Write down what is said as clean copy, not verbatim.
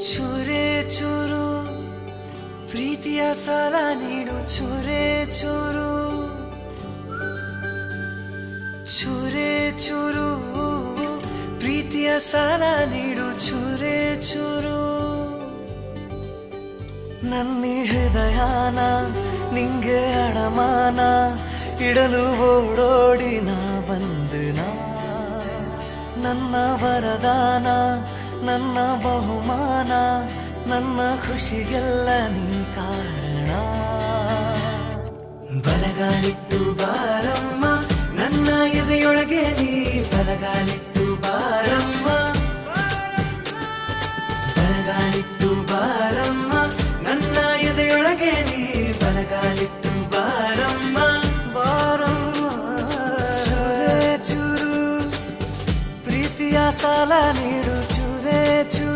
ಚೂರೆ ಚೂರು ಪ್ರೀತಿಯ ಸಾಲ ನೀಡು ಚೂರೆ ಚೂರು ಚೂರೆ ಚೂರು ಪ್ರೀತಿಯ ಸಾಲ ನೀಡು ಚೂರೆ ಚೂರು ನನ್ನ ಹೃದಯನ ನಿಂಗೆ ಅಡಮಾನ ಇಡಲು ಓಡೋಡಿ ನಾ ಬಂದನ ನನ್ನ ವರದಾನ ನನ್ನ ಬಹುಮಾನ ನನ್ನ ಖುಷಿಗೆಲ್ಲ ನೀ ಕಾರಣ ಬಲಗಾಲಿಟ್ಟು ಬಾರಮ್ಮ ನನ್ನ ಎದೆಯೊಳಗೆ ನೀ ಬಲಗಾಲಿಟ್ಟು ಬಾರಮ್ಮ ಬಲಗಾಲಿಟ್ಟು ಬಾರಮ್ಮ ನನ್ನ ಎದೆಯೊಳಗೆ ನೀ ಬಲಗಾಲಿಟ್ಟು ಬಾರಮ್ಮ ಬಾರಮ್ಮ ಚೂರೆ ಚೂರು ಪ್ರೀತಿಯ ಸಾಲ ನೀಡು ಚೂರೆ ಚೂರು